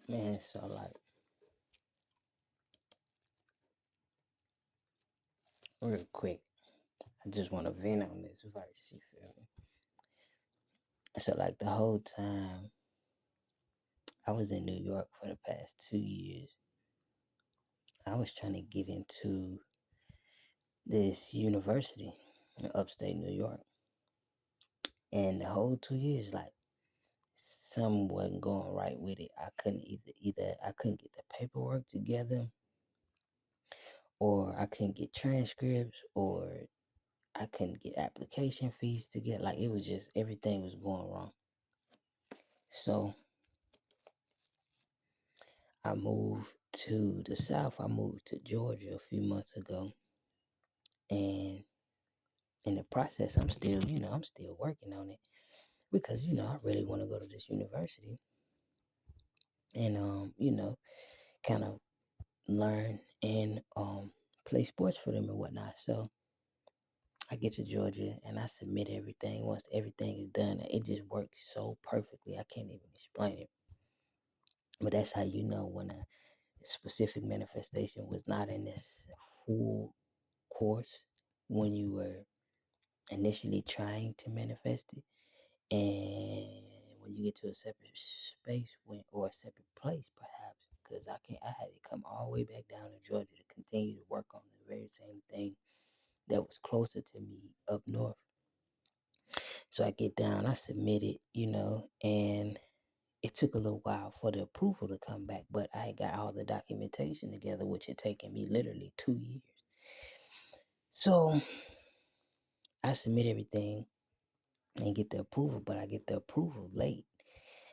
Man, so like real quick, I just want to vent on this verse. You feel me? So like the whole time I was in New York for the past 2 years, I was trying to get into this university in upstate New York, and the whole 2 years, like something wasn't going right with it. I couldn't either I couldn't get the paperwork together, or I couldn't get transcripts, or I couldn't get application fees to get. Like it was just everything was going wrong. So I moved to the South. I moved to Georgia a few months ago, and in the process, I'm still working on it because I really want to go to this university and kind of learn and play sports for them and whatnot. So I get to Georgia and I submit everything. Once everything is done, it just works so perfectly. I can't even explain it. But that's how you know when a specific manifestation was not in this full course when you were initially trying to manifest it, and when you get to a separate space or a separate place, perhaps, because I had to come all the way back down to Georgia to continue to work on the very same thing that was closer to me up north. So I get down, I submit it, and it took a little while for the approval to come back, but I had got all the documentation together, which had taken me literally 2 years. So I submit everything and get the approval, but I get the approval late.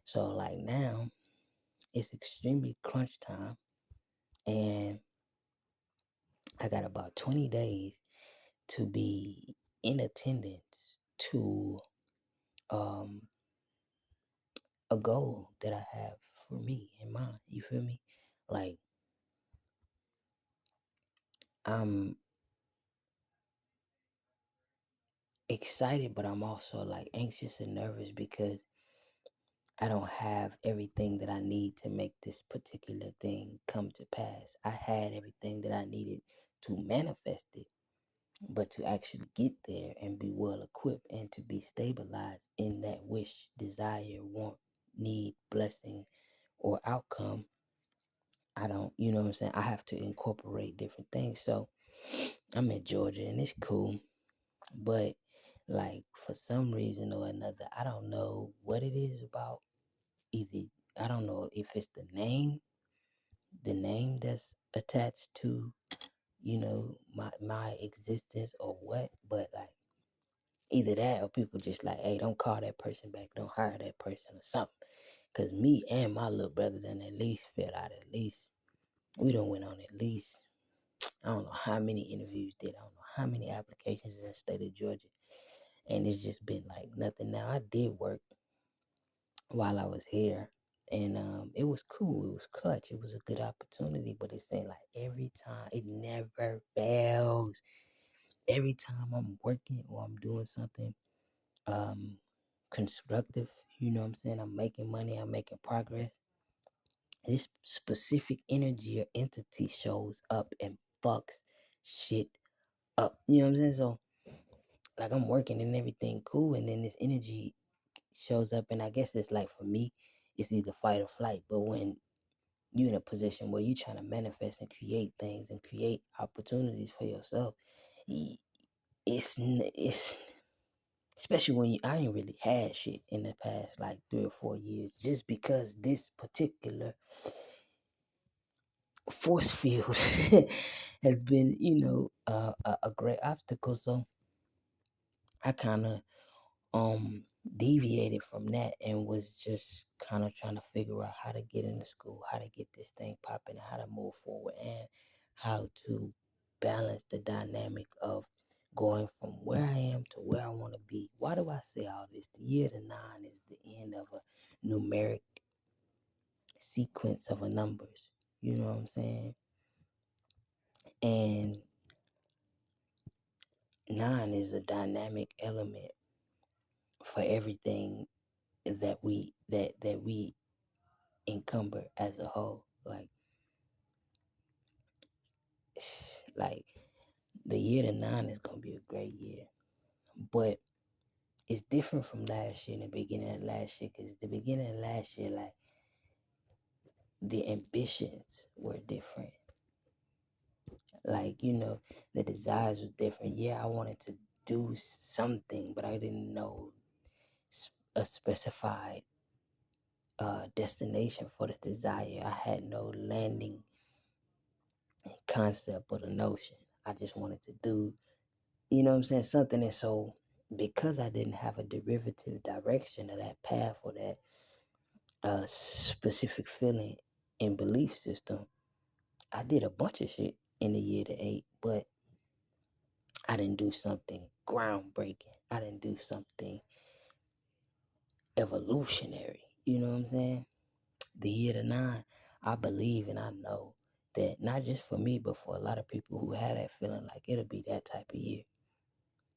So like now it's extremely crunch time, and I got about 20 days to be in attendance to um a goal that I have for me in mind. You feel me? Like I'm excited, but I'm also like anxious and nervous because I don't have everything that I need to make this particular thing come to pass. I had everything that I needed to manifest it, but to actually get there and be well equipped and to be stabilized in that wish, desire, want, need, blessing, or outcome, I don't, you know what I'm saying? I have to incorporate different things. So I'm in Georgia and it's cool, but like for some reason or another, I don't know what it is about either. I don't know if it's the name that's attached to, my existence or what, but like either that or people just like, hey, don't call that person back, don't hire that person or something. Cause me and my little brother done at least filled out at least, we done went on at least, I don't know how many interviews did, I don't know how many applications in the state of Georgia. And it's just been like nothing. Now I did work while I was here, and it was cool, it was clutch, it was a good opportunity, but it seemed like every time it never fails. Every time I'm working or I'm doing something um constructive, you know what I'm saying? I'm making money, I'm making progress. This specific energy or entity shows up and fucks shit up. You know what I'm saying? So like I'm working and everything cool, and then this energy shows up, and I guess it's like for me, it's either fight or flight. But when you're in a position where you're trying to manifest and create things and create opportunities for yourself, it's especially when I ain't really had shit in the past like 3 or 4 years, just because this particular force field has been, a great obstacle. So I kind of deviated from that and was just kind of trying to figure out how to get into school, how to get this thing popping, how to move forward, and how to balance the dynamic of going from where I am to where I want to be. Why do I say all this? The year to nine is the end of a numeric sequence of a numbers. You know what I'm saying? And nine is a dynamic element for everything that we encumbered as a whole. Like the year to nine is gonna be a great year, but it's different from last year and the beginning of last year. Cause the beginning of last year, like the ambitions were different. Like the desires was different. Yeah, I wanted to do something, but I didn't know a specified destination for the desire. I had no landing concept or the notion. I just wanted to do, what I'm saying, something. And so, because I didn't have a derivative direction of that path or that specific feeling and belief system, I did a bunch of shit in the year to eight, but I didn't do something groundbreaking. I didn't do something evolutionary. You know what I'm saying? The year to nine, I believe and I know that not just for me, but for a lot of people who had that feeling, like it'll be that type of year.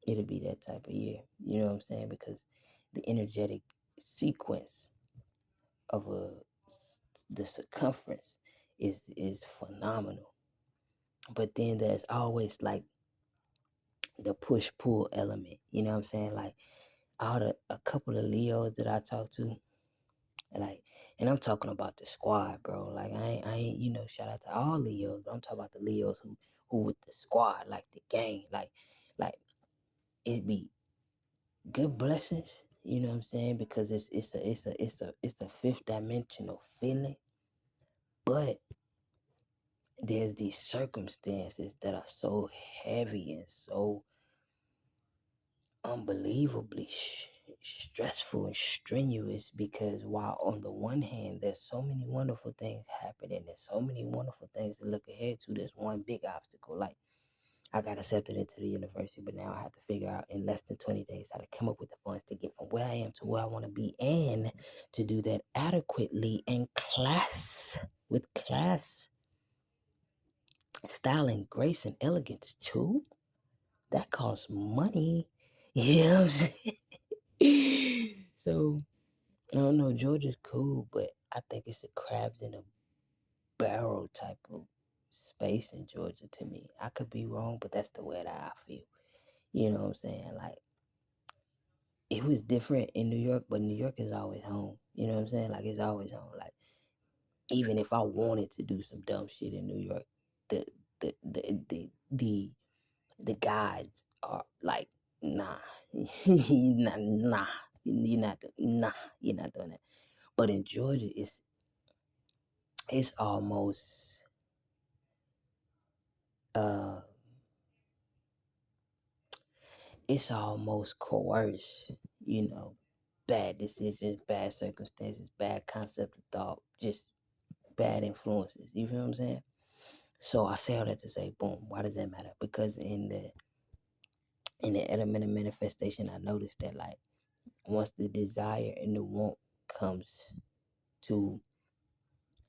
It'll be that type of year. You know what I'm saying? Because the energetic sequence of the circumference is phenomenal. But then there's always like the push pull element. You know what I'm saying? Like out of a couple of Leos that I talked to, like, and I'm talking about the squad, bro. Like I ain't, shout out to all Leos, but I'm talking about the Leos who with the squad, like the gang, like it be good blessings. You know what I'm saying? Because it's a fifth dimensional feeling, but there's these circumstances that are so heavy and so unbelievably stressful and strenuous, because while on the one hand there's so many wonderful things happening, there's so many wonderful things to look ahead to, there's one big obstacle. Like, I got accepted into the university, but now I have to figure out in less than 20 days how to come up with the funds to get from where I am to where I want to be, and to do that adequately and with class, style and grace and elegance too. That costs money. You know what I'm saying? So I don't know. Georgia's cool, but I think it's a crabs in a barrel type of space in Georgia to me. I could be wrong, but that's the way that I feel. You know what I'm saying? Like, it was different in New York, but New York is always home. You know what I'm saying? Like, it's always home. Like, even if I wanted to do some dumb shit in New York, the the the the the, the guides are like, nah, nah, you're not doing that. But in Georgia, it's almost uh it's almost coerced, you know, bad decisions, bad circumstances, bad concept of thought, just bad influences. You feel what I'm saying? So I say all that to say, boom, why does that matter? Because in the element of manifestation, I noticed that, like, once the desire and the want comes to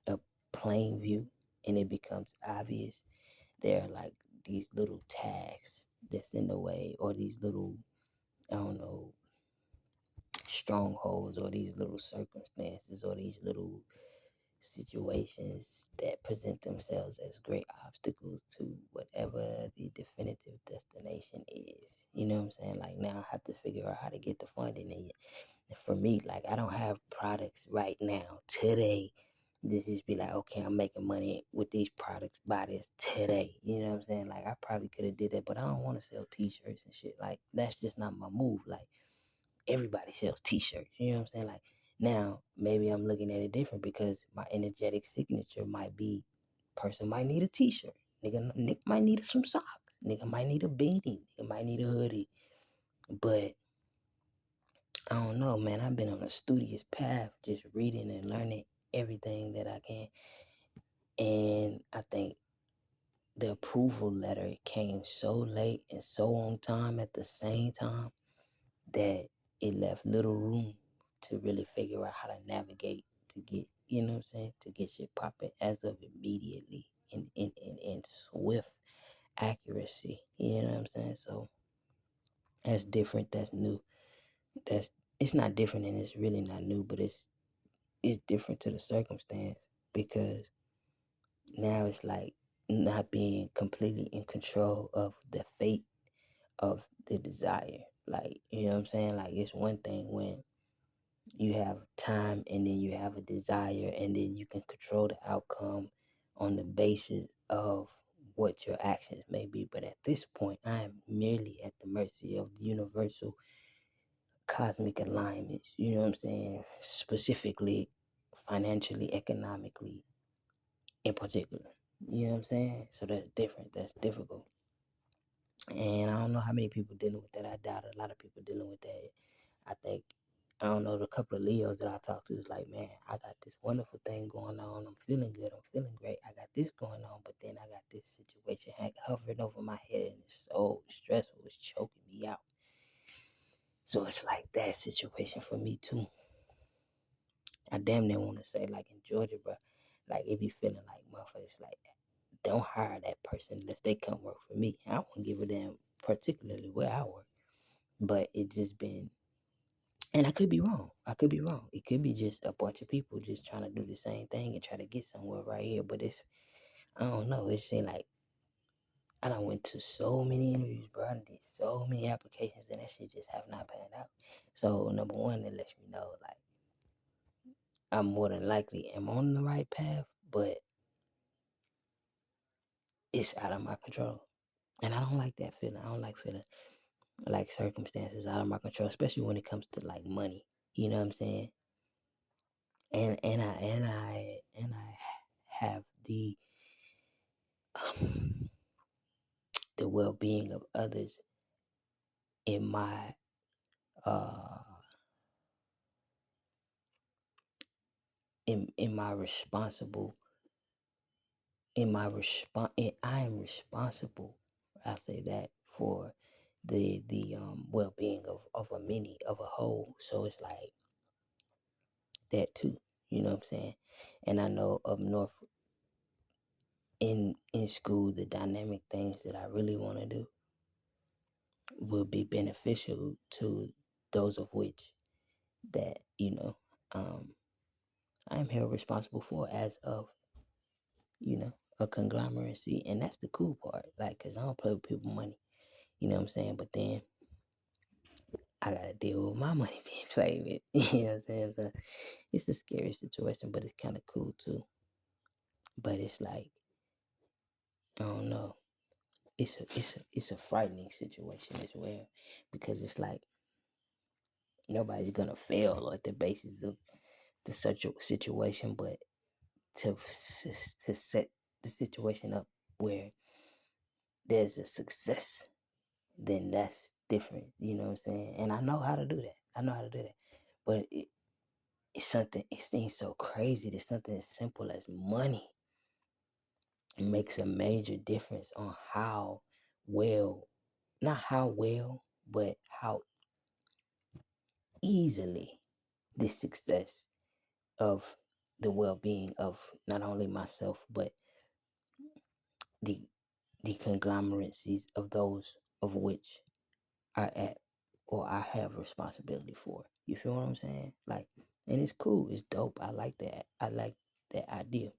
a plain view and it becomes obvious, there are like these little tags that's in the way, or these little, I don't know, strongholds, or these little circumstances, or these little situations that present themselves as great obstacles to whatever the definitive destination is. You know what I'm saying? Like, now I have to figure out how to get the funding. And for me, like, I don't have products right now today. This just be like, okay, I'm making money with these products by this today. You know what I'm saying? Like, I probably could have did that, but I don't want to sell t-shirts and shit. Like, that's just not my move. Like, everybody sells t-shirts. You know what I'm saying? Like, now maybe I'm looking at it different, because my energetic signature might be, person might need a t-shirt. Nigga might need some socks. Nigga might need a beanie. Nigga might need a hoodie. But I don't know, man. I've been on a studious path, just reading and learning everything that I can. And I think the approval letter came so late and so on time at the same time, that it left little room to really figure out how to navigate to get, you know what I'm saying, to get shit popping as of immediately, in swift accuracy. You know what I'm saying? So that's different, that's new. That's It's not different and it's really not new, but it's different to the circumstance because now it's like not being completely in control of the fate of the desire. Like, you know what I'm saying? Like, it's one thing when you have time and then you have a desire and then you can control the outcome on the basis of what your actions may be. But at this point, I am merely at the mercy of the universal cosmic alignments, you know what I'm saying? Specifically, financially, economically, in particular. You know what I'm saying? So that's different. That's difficult. And I don't know how many people dealing with that. I doubt a lot of people dealing with that. I think, I don't know, the couple of Leos that I talked to is like, man, I got this wonderful thing going on. I'm feeling good. I'm feeling great. I got this going on, but then I got this situation hovering over my head and it's so stressful. It's choking me out. So it's like that situation for me too. I damn near want to say, like in Georgia, bro, like it be feeling like motherfuckers like, don't hire that person unless they come work for me. I won't give a damn particularly where I work, but it just been, and I could be wrong. I could be wrong. It could be just a bunch of people just trying to do the same thing and try to get somewhere right here. But it's, I don't know. It seemed like I done went to so many interviews, bro. I done did so many applications, and that shit just have not panned out. So number one, it lets me know like I'm more than likely am on the right path, but it's out of my control. And I don't like that feeling. I don't like feeling like circumstances out of my control, especially when it comes to like money. You know what I'm saying? And I have um, the well being of others in my uh in my responsible in my response. I am responsible. I say that for the well being of a many of a whole. So it's like that too. You know what I'm saying? And I know up north in school, the dynamic things that I really want to do will be beneficial to those of which that um, I'm held responsible for as of a conglomeracy, and that's the cool part. Like, cause I don't play with people money. You know what I'm saying? But then I gotta deal with my money being played with. You know what I'm saying? So it's a scary situation, but it's kind of cool too. But it's like I don't know. It's a frightening situation as well because it's like nobody's gonna fail at the basis of the such a situation, but to set the situation up where there's a success, then that's different. You know what I'm saying? And I know how to do that. I know how to do that. But it's something. It seems so crazy that something as simple as money makes a major difference on how well, not how well, but how easily this success of the well-being of not only myself but the the conglomeracies of those of which I at or I have responsibility for. You feel what I'm saying? Like, and it's cool, it's dope. I like that. I like that idea.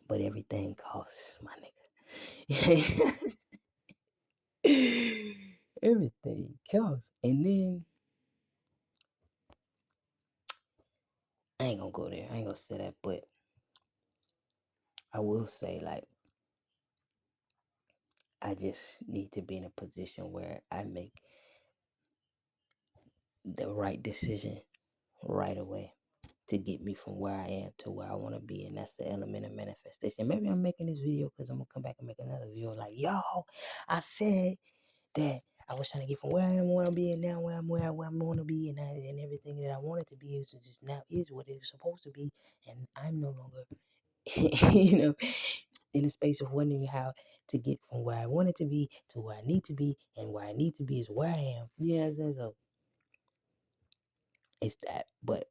But everything costs, my nigga. Everything costs. And then I ain't gonna go there. I ain't gonna say that, but I will say like I just need to be in a position where I make the right decision right away to get me from where I am to where I want to be. And that's the element of manifestation. Maybe I'm making this video because I'm going to come back and make another video like, yo, I said that I was trying to get from where I am, where I'm being now, where I want to be, and everything that I wanted to be is just now is what it is supposed to be. And I'm no longer, in a space of wondering how to get from where I wanted to be to where I need to be. And where I need to be is where I am. Yeah, so it's that. But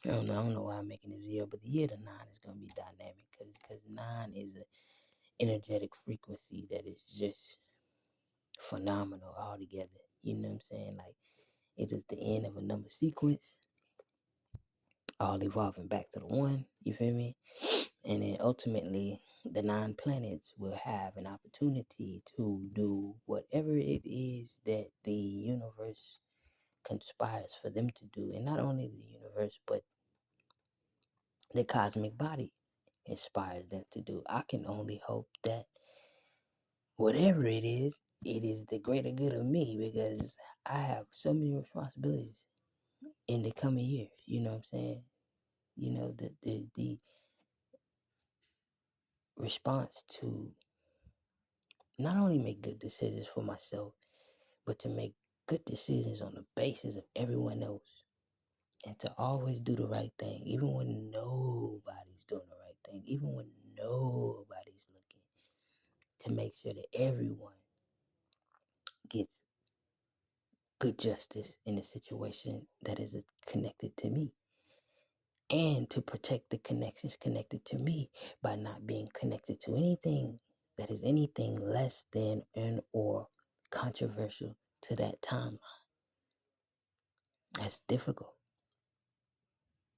I don't know why I'm making this video, but the year to nine is gonna be dynamic because nine is an energetic frequency that is just phenomenal altogether. You know what I'm saying? Like it is the end of a number sequence, all evolving back to the one, you feel me? And then ultimately, the 9 planets will have an opportunity to do whatever it is that the universe conspires for them to do. And not only the universe, but the cosmic body inspires them to do. I can only hope that whatever it is the greater good of me, because I have so many responsibilities in the coming year. You know what I'm saying? You know, the response to not only make good decisions for myself, but to make good decisions on the basis of everyone else, and to always do the right thing, even when nobody's doing the right thing, even when nobody's looking, to make sure that everyone gets good justice in a situation that is connected to me, and to protect the connections connected to me by not being connected to anything that is anything less than and or controversial to that timeline. That's difficult.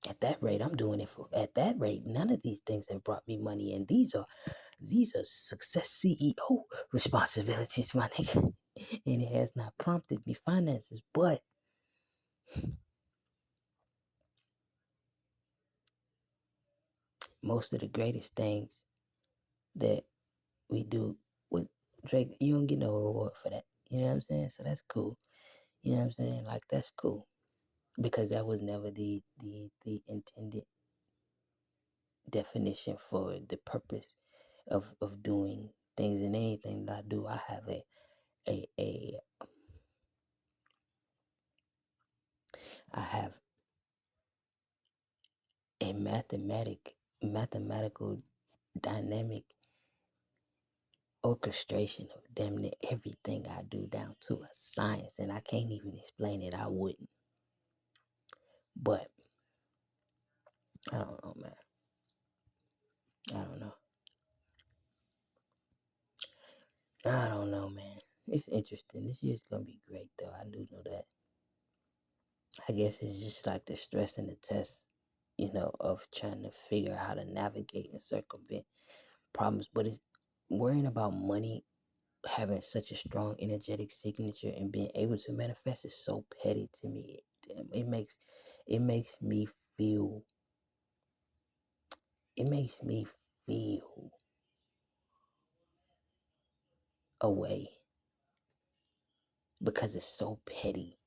At that rate, I'm doing it for. At that rate, none of these things have brought me money, and these are success CEO responsibilities, my nigga. And it has not prompted me finances, but most of the greatest things that we do with Drake, you don't get no reward for that. You know what I'm saying? So that's cool. You know what I'm saying? Like, that's cool, because that was never the intended definition for the purpose of doing things. And anything that I do, I have a I have a mathematical dynamic orchestration of damn near everything I do, down to a science, and I can't even explain it. I wouldn't. But I don't know, man. I don't know. I don't know, man. It's interesting. This year's gonna be great, though. I do know that. I guess it's just like the stress and the test, of trying to figure out how to navigate and circumvent problems. But it's worrying about money having such a strong energetic signature and being able to manifest is so petty to me. It makes me feel it makes me feel away, because it's so petty,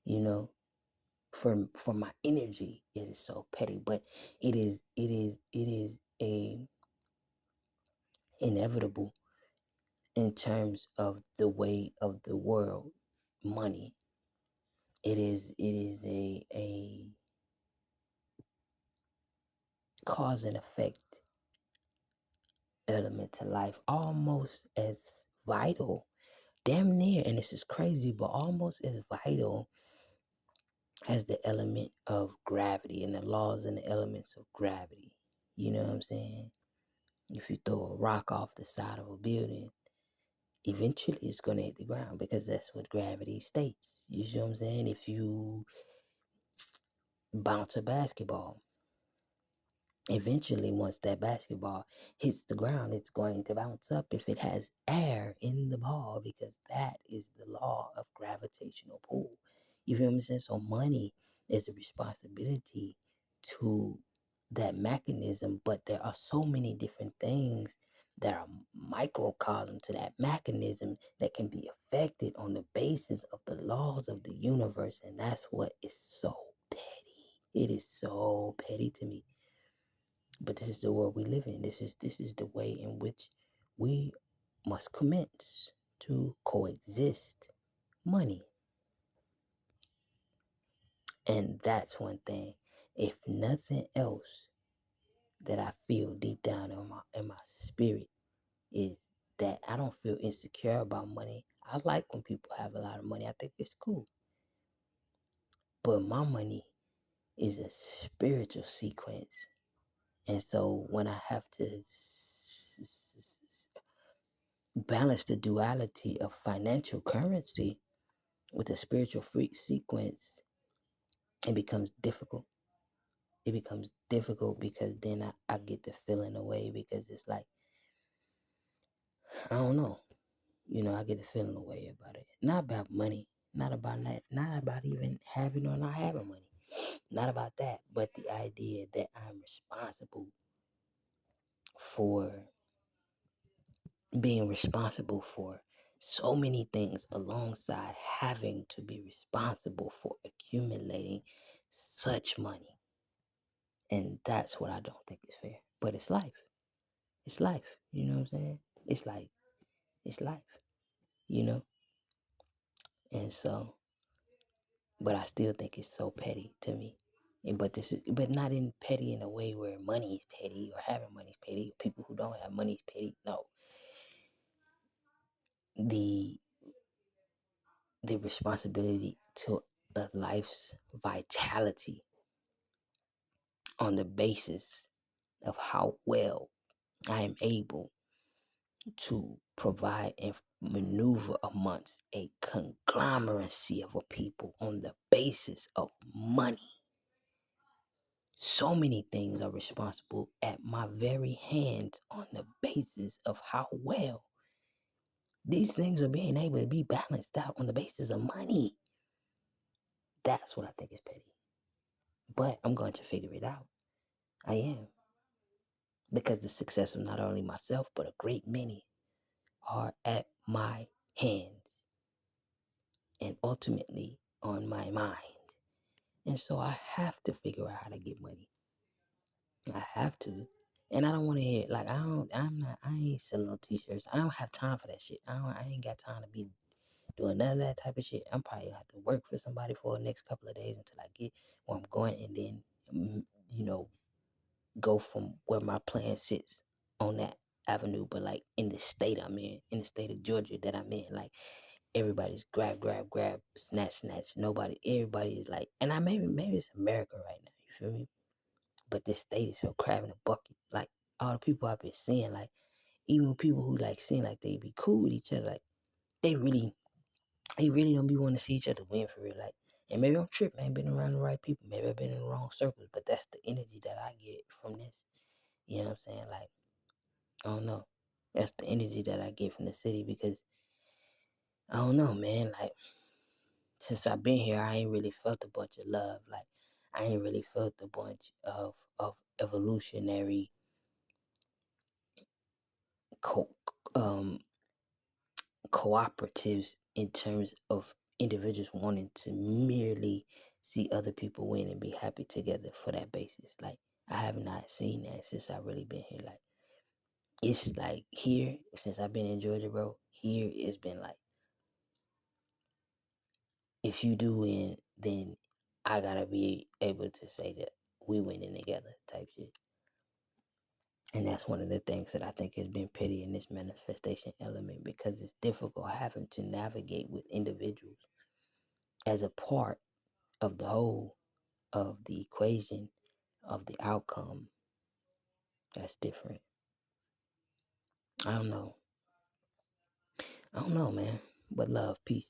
you know. For my energy, it is so petty, but it is a inevitable in terms of the way of the world. Money, it is a cause and effect element to life, almost as vital, damn near, and this is crazy, but almost as vital as the element of gravity and the laws and the elements of gravity. You know what I'm saying? If you throw a rock off the side of a building, eventually it's going to hit the ground, because that's what gravity states. You see what I'm saying? If you bounce a basketball, eventually, once that basketball hits the ground, it's going to bounce up if it has air in the ball, because that is the law of gravitational pull. You feel me? Saying? So money is a responsibility to that mechanism, but there are so many different things that are microcosm to that mechanism that can be affected on the basis of the laws of the universe, and that's what is so petty. It is so petty to me. But this is the world we live in. This is the way in which we must commence to coexist money. And that's one thing, if nothing else, that I feel deep down in my spirit, is that I don't feel insecure about money. I like when people have a lot of money. I think it's cool. But my money is a spiritual sequence. And so when I have to balance the duality of financial currency with a spiritual free sequence, it becomes difficult. it becomes difficult because then I get the feeling away because it's like, I don't know. I get the feeling away about it. Not about money, not about even having or not having money. Not about that, but the idea that I'm responsible for being responsible for so many things alongside having to be responsible for accumulating such money. And that's what I don't think is fair. But it's life. It's life. You know what I'm saying? It's life, you know? And so, but I still think it's so petty to me. But not in petty in a way where money is petty or having money is petty. People who don't have money is petty. No, the the responsibility to a life's vitality on the basis of how well I am able to provide and maneuver amongst a conglomeracy of a people on the basis of money. So many things are responsible at my very hands on the basis of how well these things are being able to be balanced out on the basis of money. That's what I think is petty. But I'm going to figure it out. I am. Because the success of not only myself, but a great many are at my hands and ultimately on my mind. And so I have to figure out how to get money. I have to. And I don't want to hear like I ain't selling no t-shirts. I don't have time for that shit. I ain't got time to be doing none of that type of shit. I'm probably gonna have to work for somebody for the next couple of days until I get where I'm going and then you know, go from where my plan sits on that avenue, but like in the state I'm in the state of Georgia that I'm in, like everybody's grab, grab, grab, snatch, snatch. Everybody is like, and maybe it's America right now. You feel me? But this state is so crab in a bucket. Like all the people I've been seeing, like even people who like seem like they be cool with each other, like they really, they really don't be wanting to see each other win for real. Like, and maybe I'm tripping. I ain't been around the right people. Maybe I've been in the wrong circles. But that's the energy that I get from this. You know what I'm saying? Like, I don't know. That's the energy that I get from the city because I don't know, man. Like, since I've been here, I ain't really felt a bunch of love. Like, I ain't really felt a bunch of evolutionary co- um cooperatives in terms of individuals wanting to merely see other people win and be happy together for that basis. Like, I have not seen that since I've really been here. Like, it's like here since I've been in Georgia, bro. Here it's been like, if you do win, then I gotta be able to say that we winning together type shit. And that's one of the things that I think has been petty in this manifestation element because it's difficult having to navigate with individuals as a part of the whole of the equation of the outcome. That's different. I don't know. I don't know, man. But love, peace.